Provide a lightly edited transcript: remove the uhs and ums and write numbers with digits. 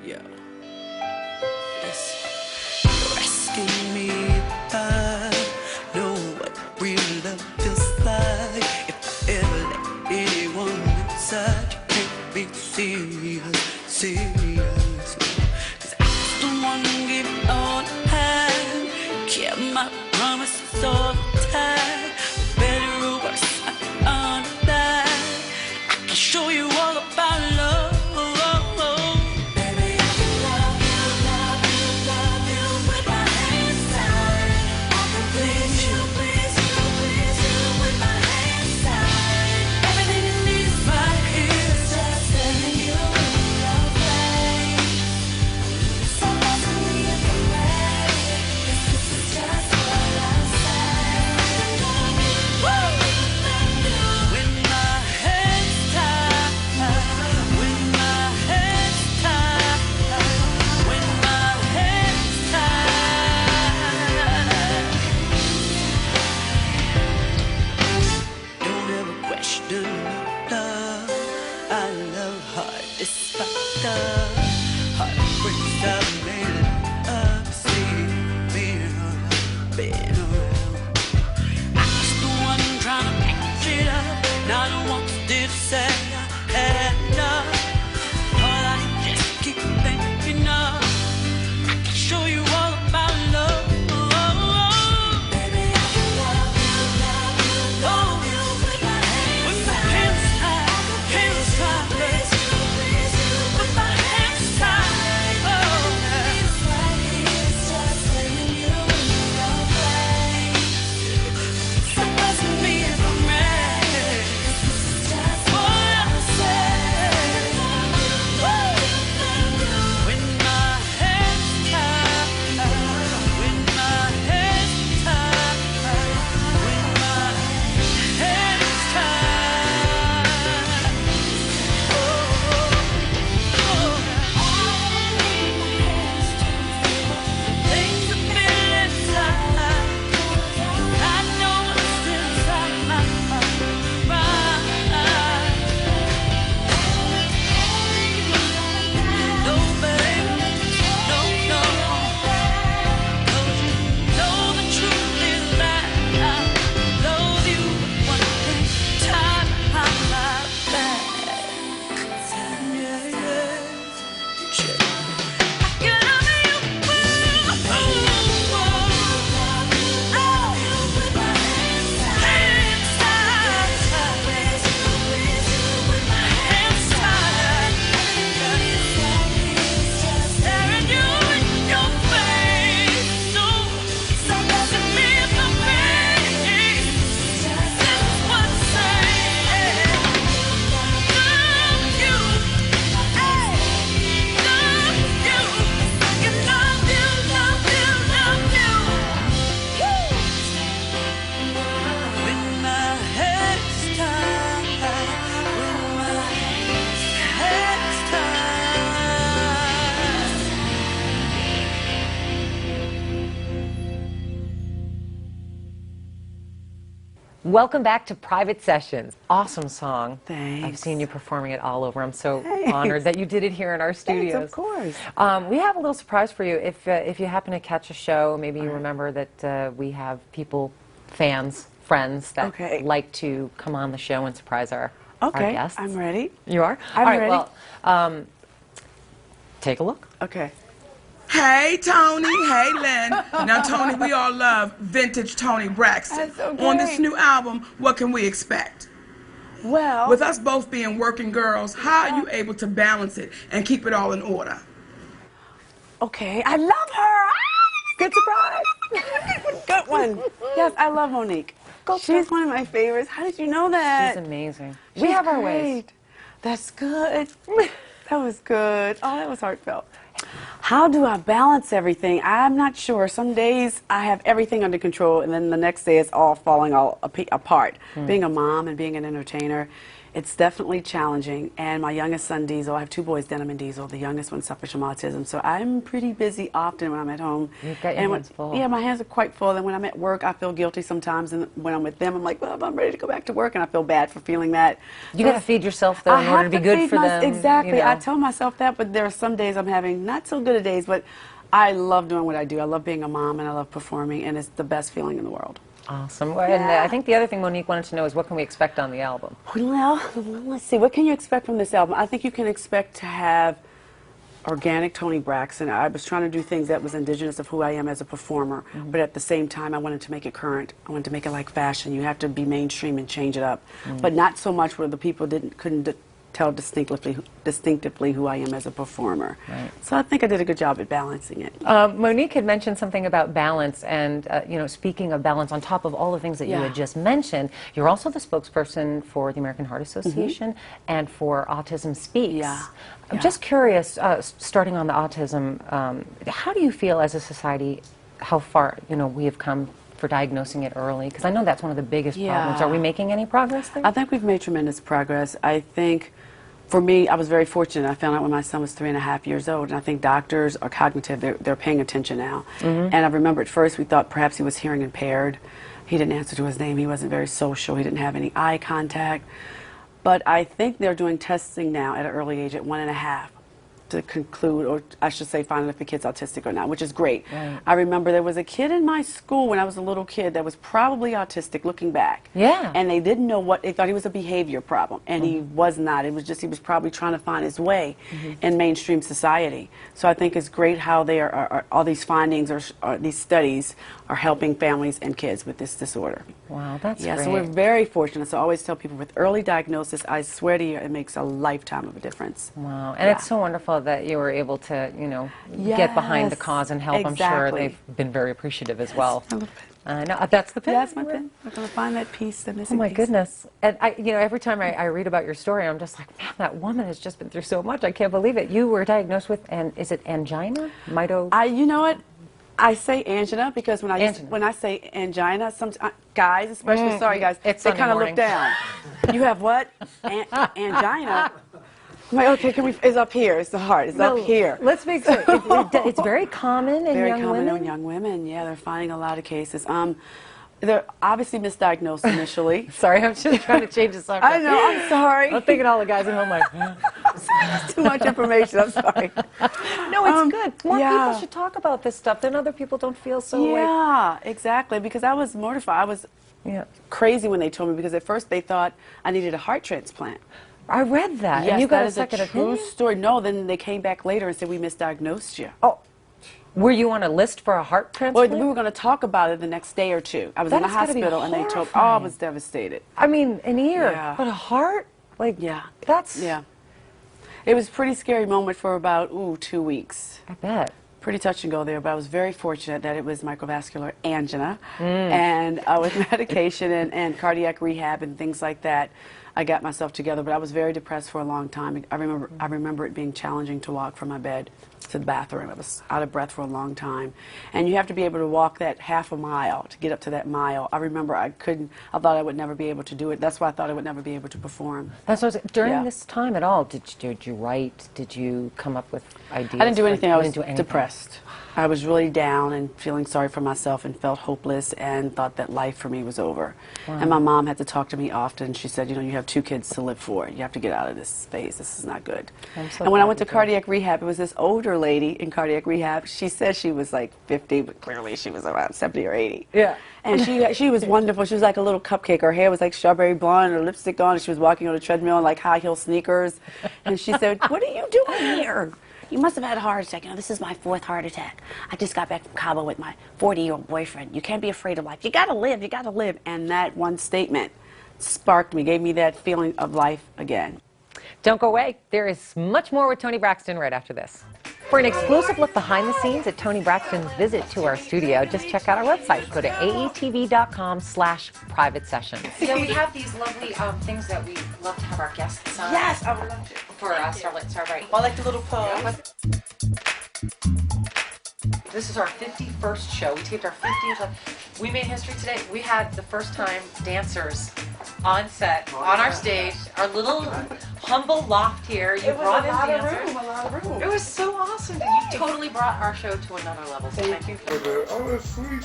Yeah. You're asking me if I know what real love feels like. If I ever let anyone inside, you can't be serious, serious. 'Cause I was the one who gave it all I had, kept my promises all the time. Better or worse, I understand. I can show you all about love. Welcome back to Private Sessions. Awesome song. Thanks. I've seen you performing it all over. I'm so Thanks. honored that you did it here in our studios. Thanks, of course. We have a little surprise for you. If you happen to catch a show, maybe you remember that we have people, fans, friends that like to come on the show and surprise our guests. I'm ready. You are? I'm all right, ready. Well, take a look. Okay. Hey, Toni. Hey, Lynn. Now, Toni, we all love vintage Toni Braxton. That's so On this great. new album, what can we expect? Well, With us both being working girls, how are you able to balance it and keep it all in order? okay, I love her. Good surprise. Good one. Yes, I love Monique. She's one of my favorites. How did you know that? She's amazing. She's We have our great. ways. That's good. That was good. Oh, that was heartfelt. How do I balance everything? I'm not sure. Some days I have everything under control, and then the next day it's all falling apart. Being a mom and being an entertainer, It's definitely challenging. And my youngest son, Diesel, I have 2 boys, Denim and Diesel. The youngest one suffers from autism, so I'm pretty busy often when I'm at home. You've got your hands full. Yeah, my hands are quite full. And when I'm at work, I feel guilty sometimes. And when I'm with them, I'm like, well, I'm ready to go back to work, and I feel bad for feeling that. You got to feed yourself, though, in order to be good for them. Exactly. You know. I tell myself that, but there are some days I'm having not so good a days, but I love doing what I do. I love being a mom, and I love performing, and it's the best feeling in the world. Awesome. And I think the other thing Monique wanted to know is what can we expect on the album? Well, let's see. What can you expect from this album? I think you can expect to have organic Toni Braxton. I was trying to do things that was indigenous of who I am as a performer, but at the same time I wanted to make it current. I wanted to make it like fashion. You have to be mainstream and change it up, but not so much where the people couldn't tell distinctively who I am as a performer. Right. So I think I did a good job at balancing it. Monique had mentioned something about balance, and you know, speaking of balance, on top of all the things that you had just mentioned, you're also the spokesperson for the American Heart Association and for Autism Speaks. Yeah. I'm just curious, starting on the autism, how do you feel as a society, how far we have come for diagnosing it early? Because I know that's one of the biggest problems. Are we making any progress there? I think we've made tremendous progress. I think, for me, I was very fortunate. I found out when my son was 3.5 years old, and I think doctors are cognitive. They're paying attention now. And I remember at first we thought perhaps he was hearing impaired. He didn't answer to his name. He wasn't very social. He didn't have any eye contact. But I think they're doing testing now at an early age, at 1.5, to conclude, or I should say, find out if the kid's autistic or not, which is great. Right. I remember there was a kid in my school when I was a little kid that was probably autistic, looking back. Yeah. And they didn't know what, they thought he was a behavior problem, and he was not. It was just, he was probably trying to find his way in mainstream society. So I think it's great how they are all these findings, or these studies, are helping families and kids with this disorder. Wow, that's Yeah, great. so we're very fortunate. So I always tell people, with early diagnosis, I swear to you, it makes a lifetime of a difference. Wow, and it's so wonderful that you were able to, get behind the cause and help. Exactly. I'm sure they've been very appreciative as well. A little bit. No, that's the pin. Yeah, that's my pin. We're going to find that piece, the missing Oh my piece. goodness! And every time I read about your story, I'm just like, man, that woman has just been through so much. I can't believe it. You were diagnosed with, is it angina? You know what? I say angina because when I say angina, some guys, especially, sorry guys, they kind of look down. You have what? Angina? I'm like, okay, it's up here. It's the heart. It's up here. Let's make sure. It's very common in young women? Very common in young women, yeah. They're finding a lot of cases. They're obviously misdiagnosed initially. Sorry, I'm just trying to change the subject. I know, I'm sorry. I'm thinking all the guys at home like, too much information, I'm sorry. No, it's good. More people should talk about this stuff. Then other people don't feel so exactly, because I was mortified. I was crazy when they told me, because at first they thought I needed a heart transplant. I read that. Yes, and you got that a is second a true opinion? story. No, then they came back later and said, we misdiagnosed you. Oh, were you on a list for a heart transplant? Well, we were going to talk about it the next day or two. I was in the hospital, and they told, I was devastated. I mean, an ear, but a heart? Like, that's... Yeah. It was a pretty scary moment for about, 2 weeks. I bet. Pretty touch and go there, but I was very fortunate that it was microvascular angina, and with medication and cardiac rehab and things like that, I got myself together. But I was very depressed for a long time. I remember it being challenging to walk from my bed to the bathroom. I was out of breath for a long time, and you have to be able to walk that half a mile to get up to that mile. I remember I thought I would never be able to do it. That's why I thought I would never be able to perform. That's what I was, during this time at all, did you write? Did you come up with ideas? I didn't do anything. I was depressed. I was really down and feeling sorry for myself, and felt hopeless, and thought that life for me was over. Wow. And my mom had to talk to me often. She said, you have 2 kids to live for. You have to get out of this phase. This is not good. And when I went to cardiac rehab, it was this older lady in cardiac rehab. She said she was like 50, but clearly she was around 70 or 80. Yeah. And she was wonderful. She was like a little cupcake. Her hair was like strawberry blonde, her lipstick on, and she was walking on a treadmill in like high heel sneakers. And she said, what are you doing here? You must have had a heart attack. This is my 4th heart attack. I just got back from Cabo with my 40-year-old boyfriend. You can't be afraid of life. You gotta live, you gotta live. And that one statement sparked me, gave me that feeling of life again. Don't go away. There is much more with Toni Braxton right after this. For an exclusive look behind the scenes at Toni Braxton's visit to our studio, just check out our website. Go to aetv.com/private sessions. So we have these lovely things that we love to have our guests sign. Yes, I would love to. For Starlight Starbright. I like the little pose. This is our 51st show. We taped our 50th. We made history today. We had the first time dancers on set, on our stage, our little humble loft here. You brought in dancers. A lot of room. It was so awesome. You totally brought our show to another level. So thank you. Oh, that's sweet.